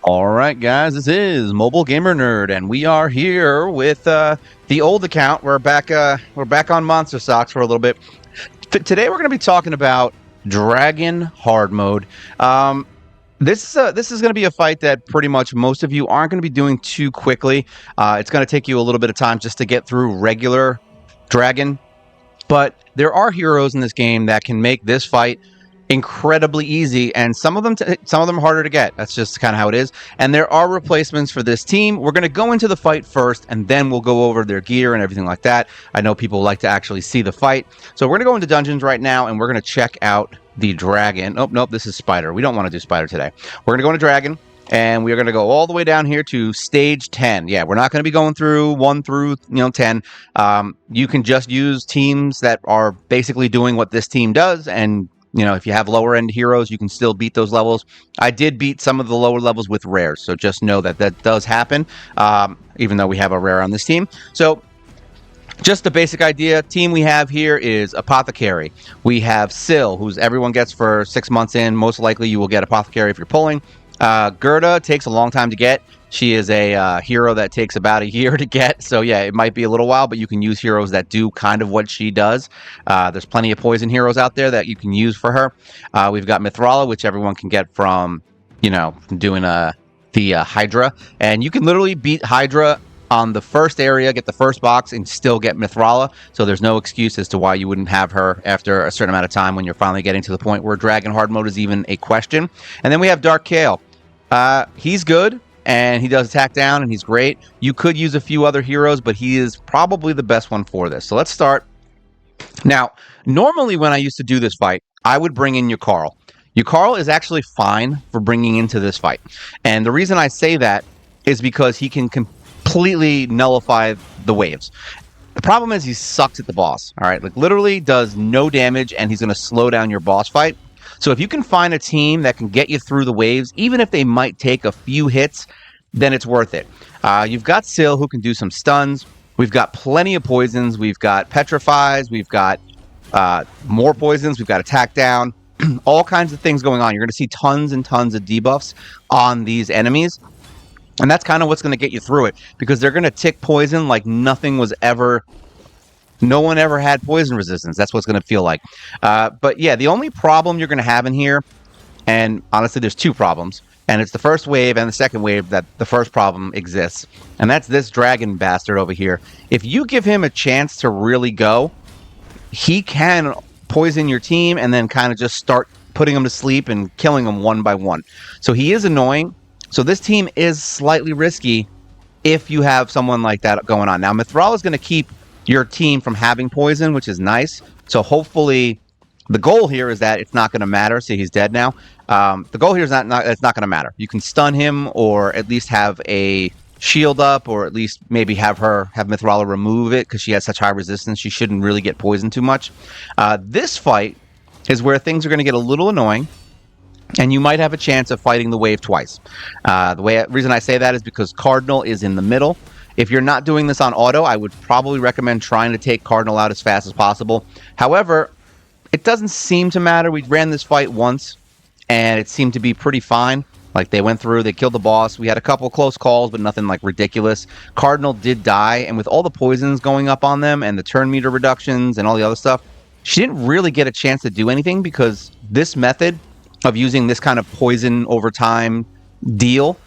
All right, guys, this is Mobile Gamer Nerd, and we are here with the old account. We're back on Monster Socks for a little bit. Today, we're going to be talking about Dragon Hard Mode. This is going to be a fight that pretty much most of you aren't going to be doing too quickly. It's going to take you a little bit of time just to get through regular Dragon, but there are heroes in this game that can make this fight incredibly easy, and some of them harder to get. That's just kind of how it is. And there are replacements for this team. We're going to go into the fight first, and then we'll go over their gear and everything like that. I know people like to actually see the fight, so we're going to go into dungeons right now, and we're going to check out the dragon. Oh, nope, this is spider. We don't want to do spider today. We're going to go into dragon, and we're going to go all the way down here to stage 10. Yeah, we're not going to be going through 1 through 10. You can just use teams that are basically doing what this team does, and if you have lower end heroes, you can still beat those levels. I did beat some of the lower levels with rares, so just know that that does happen, even though we have a rare on this team. So just the basic idea, team we have here is Apothecary. We have Syl, who's everyone gets for 6 months in. Most likely you will get Apothecary if you're pulling. Gerda takes a long time to get. She is a hero that takes about a year to get, so yeah, it might be a little while, but you can use heroes that do kind of what she does. There's plenty of poison heroes out there that you can use for her. We've got Mithrala, which everyone can get from, doing the Hydra, and you can literally beat Hydra on the first area, get the first box, and still get Mithrala, so there's no excuse as to why you wouldn't have her after a certain amount of time when you're finally getting to the point where Dragon Hard Mode is even a question. And then we have Dark Kael. He's good, and he does attack down, and he's great. You could use a few other heroes, but he is probably the best one for this. So let's start. Now, normally when I used to do this fight, I would bring in Yukari. Yukari is actually fine for bringing into this fight. And the reason I say that is because he can completely nullify the waves. The problem is he sucks at the boss, all right? Like, literally does no damage, and he's going to slow down your boss fight. So if you can find a team that can get you through the waves, even if they might take a few hits, then it's worth it. You've got Syl, who can do some stuns. We've got plenty of poisons. We've got petrifies. We've got more poisons. We've got attack down. All kinds of things going on. You're going to see tons and tons of debuffs on these enemies. And that's kind of what's going to get you through it, because they're going to tick poison like nothing was ever... No one ever had poison resistance. That's what it's going to feel like. But yeah, the only problem you're going to have in here, and honestly, there's two problems, and it's the first wave and the second wave that the first problem exists, and that's this dragon bastard over here. If you give him a chance to really go, he can poison your team and then kind of just start putting them to sleep and killing them one by one. So he is annoying. So this team is slightly risky if you have someone like that going on. Now, Mithrala is going to keep your team from having poison, which is nice. So hopefully, the goal here is that it's not going to matter. See, he's dead now. The goal here is it's not going to matter. You can stun him, or at least have a shield up, or at least maybe have Mithrala remove it, because she has such high resistance. She shouldn't really get poisoned too much. This fight is where things are going to get a little annoying, and you might have a chance of fighting the wave twice. The reason I say that is because Cardinal is in the middle. If you're not doing this on auto, I would probably recommend trying to take Cardinal out as fast as possible. However, it doesn't seem to matter. We ran this fight once, and it seemed to be pretty fine. Like, they went through, they killed the boss. We had a couple close calls, but nothing like ridiculous. Cardinal did die, and with all the poisons going up on them and the turn meter reductions and all the other stuff, she didn't really get a chance to do anything, because this method of using this kind of poison over time deal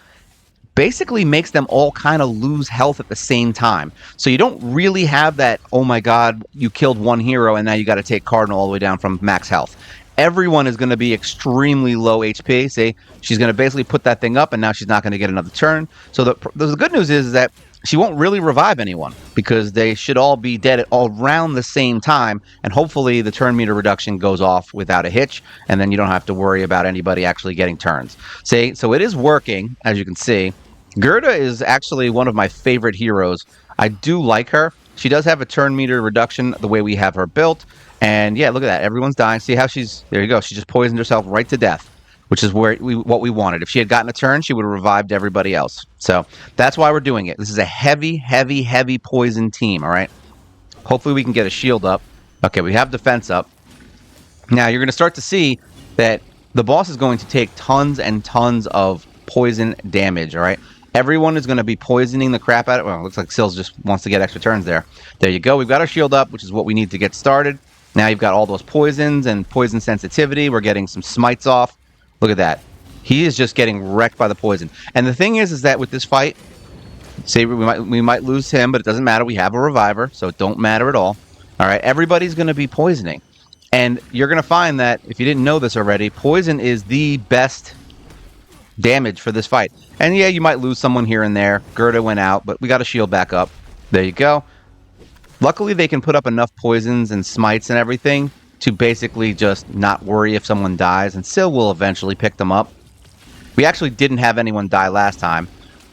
basically makes them all kind of lose health at the same time. So you don't really have that, oh my god, you killed one hero and now you got to take Cardinal all the way down from max health. Everyone is going to be extremely low HP. See, she's going to basically put that thing up, and now she's not going to get another turn. So the good news is that she won't really revive anyone, because they should all be dead at around the same time, and hopefully the turn meter reduction goes off without a hitch, and then you don't have to worry about anybody actually getting turns. See, so it is working, as you can see. Gerda is actually one of my favorite heroes. I do like her. She does have a turn meter reduction the way we have her built. And yeah, look at that. Everyone's dying. See how there you go. She just poisoned herself right to death, which is what we wanted. If she had gotten a turn, she would have revived everybody else. So that's why we're doing it. This is a heavy, heavy, heavy poison team, all right? Hopefully we can get a shield up. Okay, we have defense up. Now you're going to start to see that the boss is going to take tons and tons of poison damage, all right? Everyone is going to be poisoning the crap out of it. Well, it looks like Sills just wants to get extra turns there. There you go. We've got our shield up, which is what we need to get started. Now you've got all those poisons and poison sensitivity. We're getting some smites off. Look at that. He is just getting wrecked by the poison. And the thing is that with this fight, say we might lose him, but it doesn't matter. We have a reviver, so it don't matter at all. All right, everybody's going to be poisoning. And you're going to find that, if you didn't know this already, poison is the best damage for this fight. And yeah, you might lose someone here and there. Gerda went out, but we got a shield back up. There you go. Luckily, they can put up enough poisons and smites and everything to basically just not worry if someone dies, and Syl will eventually pick them up. We actually didn't have anyone die last time.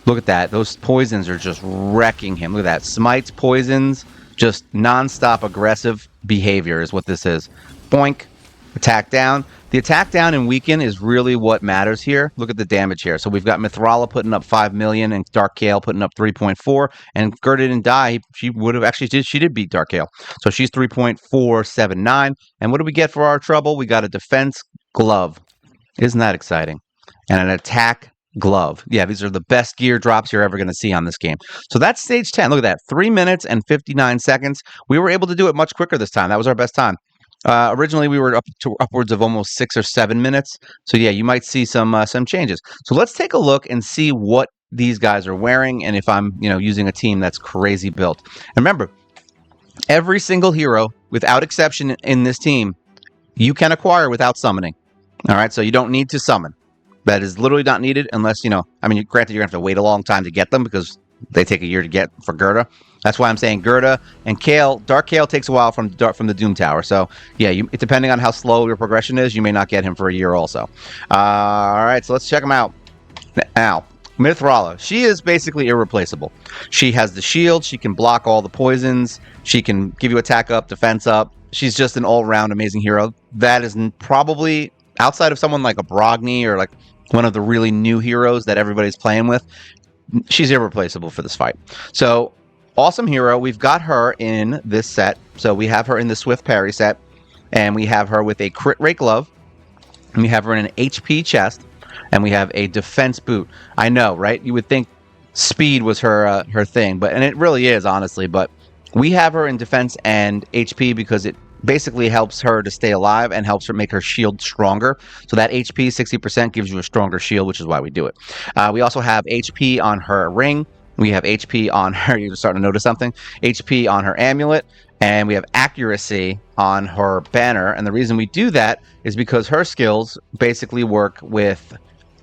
Look at that. Those poisons are just wrecking him. Look at that. Smites, poisons, just non-stop aggressive behavior is what this is. Boink. Attack down. The attack down and weaken is really what matters here. Look at the damage here. So we've got Mithrala putting up 5 million and Dark Kael putting up 3.4. And Gerda didn't die. She would have actually she did beat Dark Kael. So she's 3.479. And what do we get for our trouble? We got a defense glove. Isn't that exciting? And an attack glove. Yeah, these are the best gear drops you're ever going to see on this game. So that's stage 10. Look at that. 3 minutes and 59 seconds. We were able to do it much quicker this time. That was our best time. Originally, we were up to upwards of almost 6 or 7 minutes. So yeah, you might see some changes. So let's take a look and see what these guys are wearing, and if I'm using a team that's crazy built. And remember, every single hero, without exception, in this team, you can acquire without summoning. All right, so you don't need to summon. That is literally not needed unless granted, you're gonna have to wait a long time to get them because they take a year to get for Gerda. That's why I'm saying Gerda and Kael. Dark Kael takes a while from the Doom Tower. So yeah, depending on how slow your progression is, you may not get him for a year also. All right, so let's check him out. Now, Mithrala, she is basically irreplaceable. She has the shield. She can block all the poisons. She can give you attack up, defense up. She's just an all-round amazing hero. That is probably, outside of someone like a Brogni or like one of the really new heroes that everybody's playing with, she's irreplaceable for this fight. So, awesome hero. We've got her in this set. So we have her in the Swift Parry set, and we have her with a crit rate glove, and we have her in an HP chest, and we have a defense boot. I know, right? You would think speed was her thing, and it really is, honestly. But we have her in defense and HP because it basically helps her to stay alive and helps her make her shield stronger. So that HP 60% gives you a stronger shield, which is why we do it. We also have HP on her ring. We have HP on her, you're starting to notice something, HP on her amulet, and we have accuracy on her banner. And the reason we do that is because her skills basically work with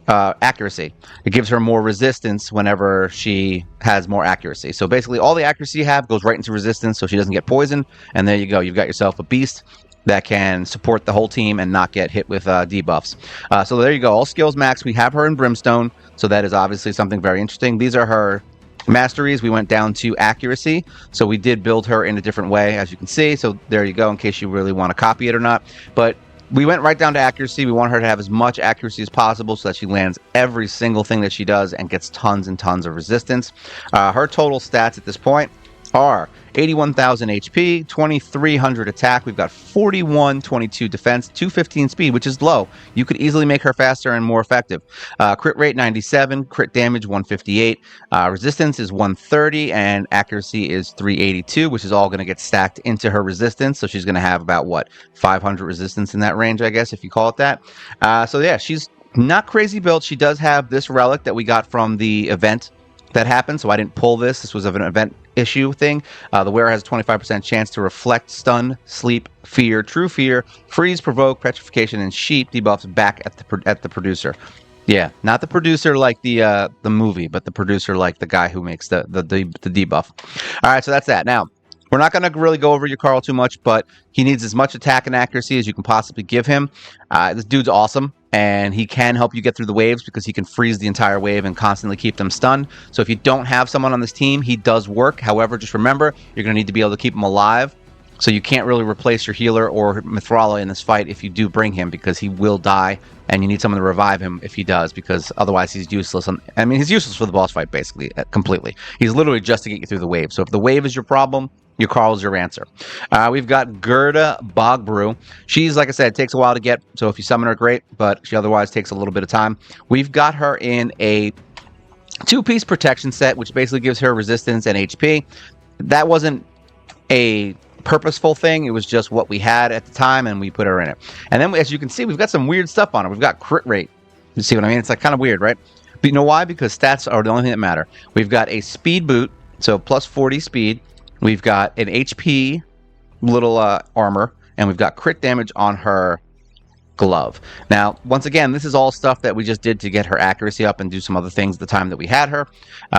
accuracy. It gives her more resistance whenever she has more accuracy. So basically all the accuracy you have goes right into resistance so she doesn't get poisoned. And there you go. You've got yourself a beast that can support the whole team and not get hit with debuffs. So there you go. All skills max. We have her in Brimstone. So that is obviously something very interesting. These are her masteries. We went down to accuracy. So we did build her in a different way, as you can see. So there you go, in case you really want to copy it or not. But we went right down to accuracy. We want her to have as much accuracy as possible so that she lands every single thing that she does and gets tons and tons of resistance. Her total stats at this point are 81,000 HP, 2,300 attack. We've got 4122 defense, 215 speed, which is low. You could easily make her faster and more effective. Crit rate 97, crit damage 158, resistance is 130, and accuracy is 382, which is all going to get stacked into her resistance. So she's going to have about, 500 resistance in that range, I guess, if you call it that. So yeah, she's not crazy built. She does have this relic that we got from the event that happened, so I didn't pull this. This was of an event issue thing. The wearer has a 25% chance to reflect stun, sleep, fear, true fear, freeze, provoke, petrification, and sheep debuffs back at the producer. Yeah, not the producer like the movie, but the producer like the guy who makes the debuff. All right, so that's that. Now, we're not going to really go over Yukari too much, but he needs as much attack and accuracy as you can possibly give him. This dude's awesome, and he can help you get through the waves because he can freeze the entire wave and constantly keep them stunned. So if you don't have someone on this team, he does work. However, just remember, you're going to need to be able to keep him alive. So you can't really replace your healer or Mithrala in this fight if you do bring him, because he will die, and you need someone to revive him if he does, because otherwise he's useless. He's useless for the boss fight, basically, completely. He's literally just to get you through the wave. So if the wave is your problem, Carl's your answer. We've got Gerda Bogbrew. She's, like I said, it takes a while to get, so if you summon her, great, but she otherwise takes a little bit of time. We've got her in a 2-piece protection set, which basically gives her resistance and HP. That wasn't a purposeful thing. It was just what we had at the time, and we put her in it. And then, as you can see, we've got some weird stuff on her. We've got crit rate. You see what I mean? It's like kind of weird, right? But you know why? Because stats are the only thing that matter. We've got a speed boot, so plus 40 speed. We've got an HP little armor, and we've got crit damage on her glove. Now, once again, this is all stuff that we just did to get her accuracy up and do some other things at the time that we had her.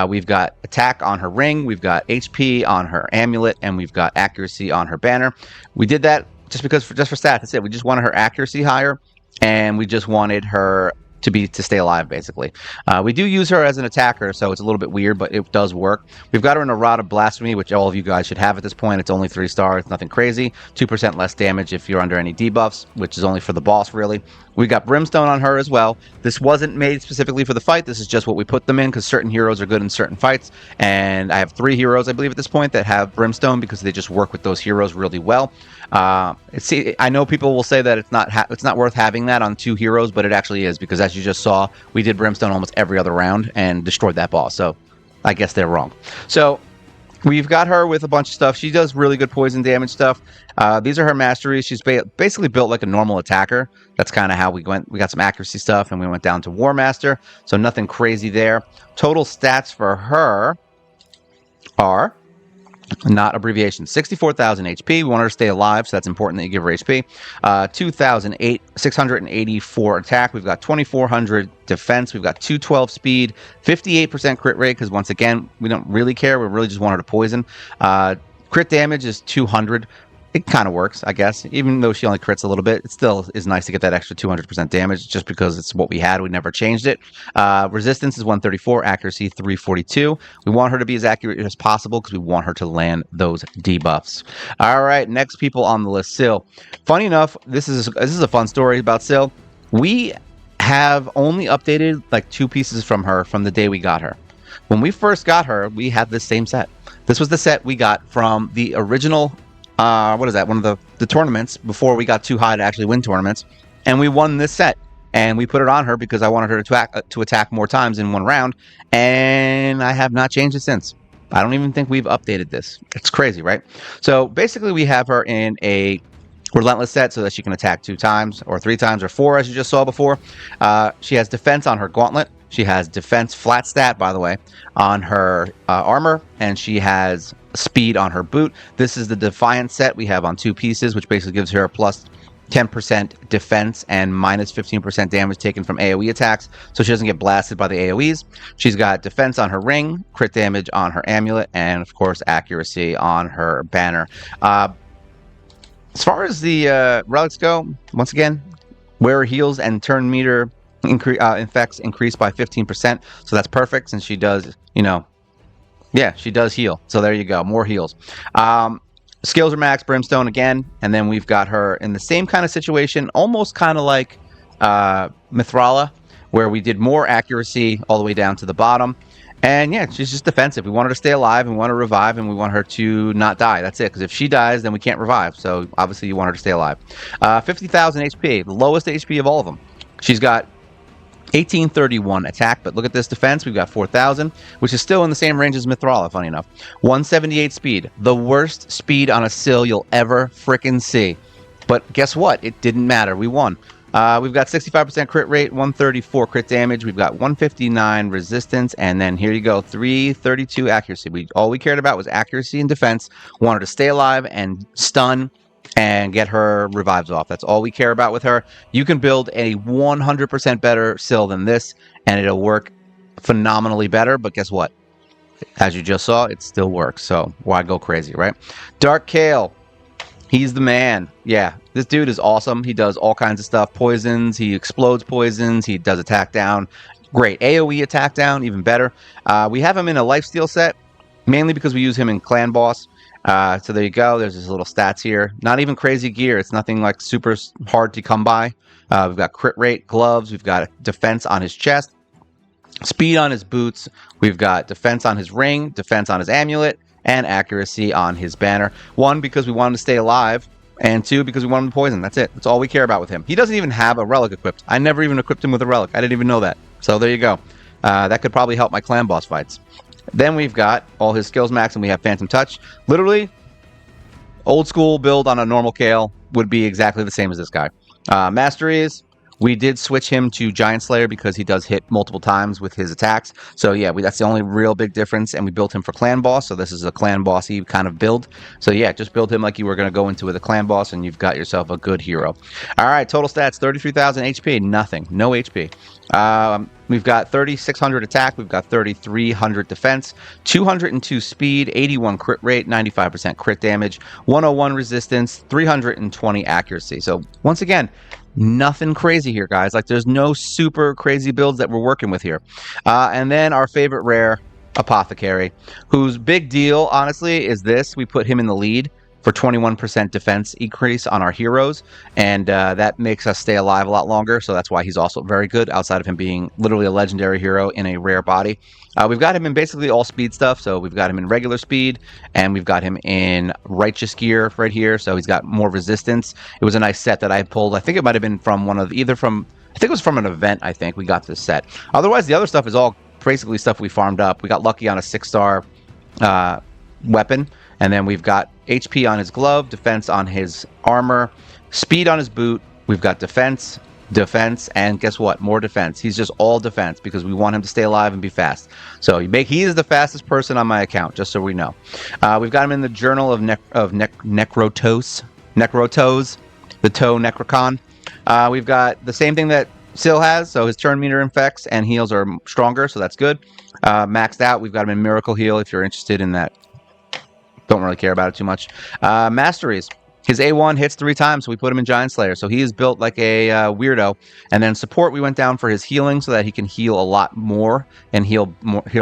We've got attack on her ring, we've got HP on her amulet, and we've got accuracy on her banner. We did that just because, just for stats. That's it. We just wanted her accuracy higher, and we just wanted her to stay alive, basically. We do use her as an attacker, so it's a little bit weird, but it does work. We've got her in a Rod of Blasphemy, which all of you guys should have at this point. It's only 3 stars, nothing crazy. 2% less damage if you're under any debuffs, which is only for the boss, really. We got Brimstone on her as well. This wasn't made specifically for the fight. This is just what we put them in, because certain heroes are good in certain fights, and I have 3 heroes, I believe, at this point that have Brimstone, because they just work with those heroes really well. I know people will say that it's not worth having that on 2 heroes, but it actually is, because as you just saw, we did Brimstone almost every other round and destroyed that boss, so I guess they're wrong. So we've got her with a bunch of stuff. She does really good poison damage stuff. These are her masteries. She's basically built like a normal attacker. That's kind of how we went. We got some accuracy stuff, and we went down to War Master, so nothing crazy there. Total stats for her are, not abbreviation, 64,000 HP. We want her to stay alive, so that's important that you give her HP. 684 attack. We've got 2,400 defense. We've got 212 speed, 58% crit rate, because once again, we don't really care. We really just want her to poison. Crit damage is 200. It kind of works, I guess. Even though she only crits a little bit, it still is nice to get that extra 200% damage, just because it's what we had. We never changed it. Resistance is 134, accuracy 342. We want her to be as accurate as possible, because we want her to land those debuffs. All right, next people on the list, Syl. Funny enough, this is a fun story about Syl. We have only updated like 2 pieces from her from the day we got her. When we first got her, we had this same set. This was the set we got from the original what is that? One of the tournaments before we got too high to actually win tournaments, and we won this set. And we put it on her because I wanted her to attack more times in one round, and I have not changed it since. I don't even think we've updated this. It's crazy, right? So basically, we have her in a Relentless set so that she can attack 2 times or 3 times or 4, as you just saw before. She has defense on her gauntlet. She has defense flat stat, by the way, on her armor, and she has speed on her boot. This is the Defiant set we have on 2 pieces, which basically gives her a plus 10% defense and minus 15% damage taken from AoE attacks, so she doesn't get blasted by the AoEs. She's got defense on her ring, crit damage on her amulet, and of course accuracy on her banner. As far as the relics go, once again, wearer heals and turn meter effects increase by 15%, so that's perfect, since she does, she does heal. So there you go, more heals. Skills are max Brimstone again, and then we've got her in the same kind of situation, almost kind of like Mithrala, where we did more accuracy all the way down to the bottom. And yeah, she's just defensive. We want her to stay alive, and we want to revive, and we want her to not die. That's it, because if she dies, then we can't revive. So obviously you want her to stay alive. 50,000 HP, the lowest HP of all of them. She's got 1831 attack, but look at this defense. We've got 4,000, which is still in the same range as Mithrala, funny enough. 178 speed, the worst speed on a Syl you'll ever frickin' see. But guess what? It didn't matter. We won. We've got 65% crit rate, 134 crit damage. We've got 159 resistance, and then here you go, 332 accuracy. All we cared about was accuracy and defense. Wanted to stay alive and stun and get her revives off. That's all we care about with her. You can build a 100% better Syl than this, and it'll work phenomenally better, but guess what? As you just saw, it still works, so why go crazy, right? Dark Kael. He's the man. Yeah, this dude is awesome. He does all kinds of stuff. Poisons, he explodes poisons, he does attack down. Great. AoE attack down, even better. We have him in a lifesteal set, mainly because we use him in Clan Boss. So there you go. There's his little stats here. Not even crazy gear. It's nothing like super hard to come by. We've got crit rate, gloves. We've got defense on his chest, speed on his boots. We've got defense on his ring, defense on his amulet, and accuracy on his banner. 1, because we want him to stay alive, and 2, because we want him to poison. That's it. That's all we care about with him. He doesn't even have a relic equipped. I never even equipped him with a relic. I didn't even know that. So there you go. That could probably help my clan boss fights. Then we've got all his skills max, and we have Phantom Touch. Literally, old school build on a normal Kayle would be exactly the same as this guy. Masteries, we did switch him to Giant Slayer because he does hit multiple times with his attacks. So yeah, that's the only real big difference, and we built him for Clan Boss, so this is a Clan Bossy kind of build. So yeah, just build him like you were going to go into with a Clan Boss, and you've got yourself a good hero. All right, total stats, 33,000 HP, nothing, no HP. We've got 3,600 attack, we've got 3,300 defense, 202 speed, 81 crit rate, 95% crit damage, 101 resistance, 320 accuracy. So once again, nothing crazy here, guys. Like, there's no super crazy builds that we're working with here. And then our favorite rare, Apothecary, whose big deal, honestly, is this. We put him in the lead for 21% defense increase on our heroes, and that makes us stay alive a lot longer, so that's why he's also very good, outside of him being literally a legendary hero in a rare body. We've got him in basically all speed stuff, so we've got him in regular speed, and we've got him in righteous gear right here, so he's got more resistance. It was a nice set that I pulled. I think it might have been from I think it was from an event. I think we got this set. Otherwise, the other stuff is all basically stuff we farmed up. We got lucky on a 6-star weapon, and then we've got HP on his glove, defense on his armor, speed on his boot. We've got defense, and guess what? More defense. He's just all defense because we want him to stay alive and be fast. So he is the fastest person on my account, just so we know. We've got him in the Journal of Necrotos, the Toe Necrocon. We've got the same thing that Syl has, so his turn meter infects and heals are stronger, so that's good. Maxed out, we've got him in Miracle Heal if you're interested in that. Don't really care about it too much. Masteries. His A1 hits 3 times, so we put him in Giant Slayer. So he is built like a weirdo. And then support, we went down for his healing so that he can heal a lot more and heal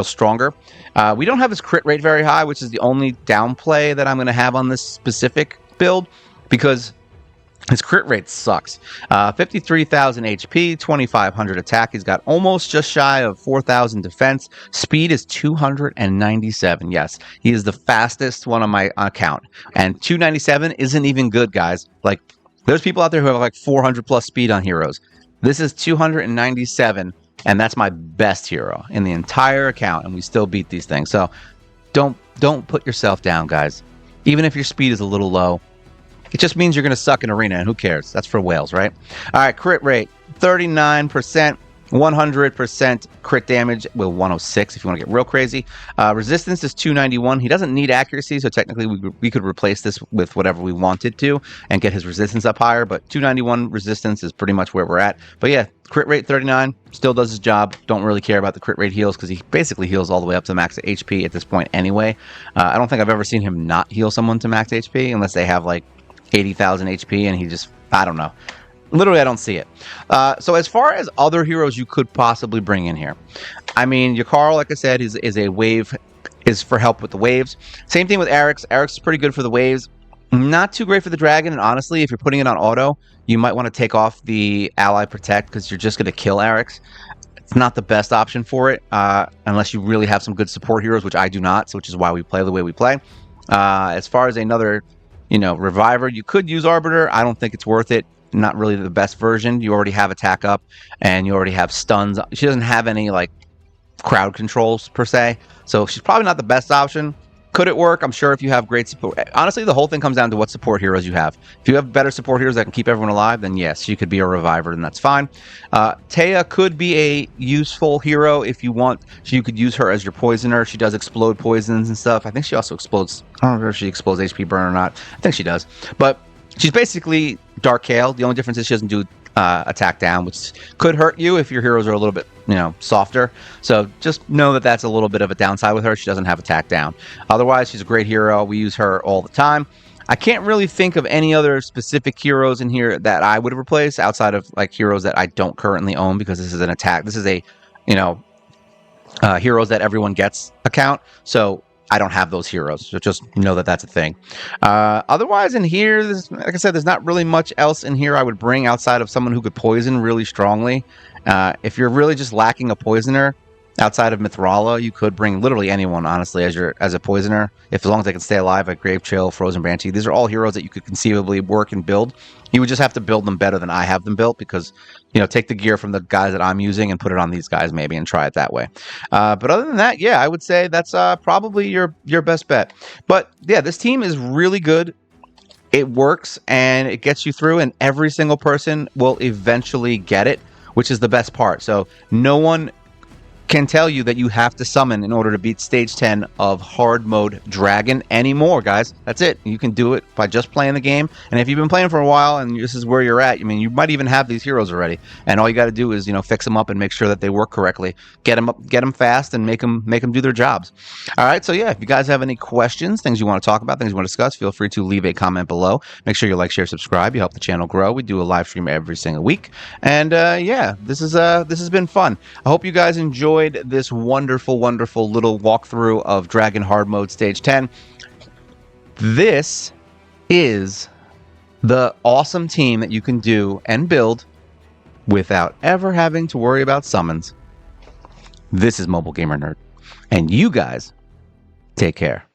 stronger. We don't have his crit rate very high, which is the only downplay that I'm going to have on this specific build, because his crit rate sucks. 53,000 HP, 2,500 attack. He's got almost just shy of 4,000 defense. Speed is 297. Yes, he is the fastest one on my account. And 297 isn't even good, guys. Like, there's people out there who have like 400 plus speed on heroes. This is 297, and that's my best hero in the entire account, and we still beat these things. So don't put yourself down, guys. Even if your speed is a little low, it just means you're going to suck in arena, and who cares? That's for whales, right? All right, crit rate, 39%, 100% crit damage with 106 if you want to get real crazy. Resistance is 291. He doesn't need accuracy, so technically we could replace this with whatever we wanted to and get his resistance up higher, but 291 resistance is pretty much where we're at. But yeah, crit rate 39, still does his job. Don't really care about the crit rate heals because he basically heals all the way up to max HP at this point anyway. I don't think I've ever seen him not heal someone to max HP unless they have like 80,000 HP and he just, I don't know. Literally, I don't see it. So as far as other heroes you could possibly bring in here, I mean, Jakar, like I said, is a wave, is for help with the waves. Same thing with Arix. Arix is pretty good for the waves. Not too great for the dragon, and honestly, if you're putting it on auto, you might want to take off the ally protect because you're just going to kill Arix. It's not the best option for it, unless you really have some good support heroes, which I do not, so which is why we play the way we play. As far as another, reviver, you could use Arbiter. I don't think it's worth it. Not really the best version. You already have attack up, and you already have stuns. She doesn't have any, like, crowd controls, per se, so she's probably not the best option. Could it work? I'm sure if you have great support. Honestly, the whole thing comes down to what support heroes you have. If you have better support heroes that can keep everyone alive, then yes, she could be a reviver, and that's fine. Taya could be a useful hero if you want. So you could use her as your poisoner. She does explode poisons and stuff. I think she also explodes. I don't know if she explodes HP burn or not. I think she does. But she's basically Dark Kayle. The only difference is she doesn't do attack down, which could hurt you if your heroes are a little bit, softer. So just know that that's a little bit of a downside with her. She doesn't have attack down. Otherwise, she's a great hero. We use her all the time. I can't really think of any other specific heroes in here that I would replace outside of like heroes that I don't currently own, because this is an attack. This is a, heroes that everyone gets account. So I don't have those heroes, so just know that that's a thing. Otherwise, in here, like I said, there's not really much else in here I would bring outside of someone who could poison really strongly. If you're really just lacking a poisoner, Outside of Mithrala, you could bring literally anyone, honestly, as a poisoner, as long as they can stay alive, like Grave Chill, Frozen Banshee. These are all heroes that you could conceivably work and build. You would just have to build them better than I have them built because, take the gear from the guys that I'm using and put it on these guys maybe and try it that way. But other than that, yeah, I would say that's probably your best bet. But yeah, this team is really good. It works and it gets you through, and every single person will eventually get it, which is the best part. So no one can tell you that you have to summon in order to beat stage 10 of hard mode dragon anymore, guys. That's it. You can do it by just playing the game. And if you've been playing for a while and this is where you're at, you might even have these heroes already. And all you got to do is, fix them up and make sure that they work correctly. Get them fast and make them do their jobs. All right. So yeah, if you guys have any questions, things you want to talk about, things you want to discuss, feel free to leave a comment below. Make sure you like, share, subscribe. You help the channel grow. We do a live stream every single week. And yeah, this has been fun. I hope you guys enjoyed this wonderful little walkthrough of Dragon Hard Mode Stage 10. This is the awesome team that you can do and build without ever having to worry about summons. This is Mobile Gamer Nerd, and you guys take care.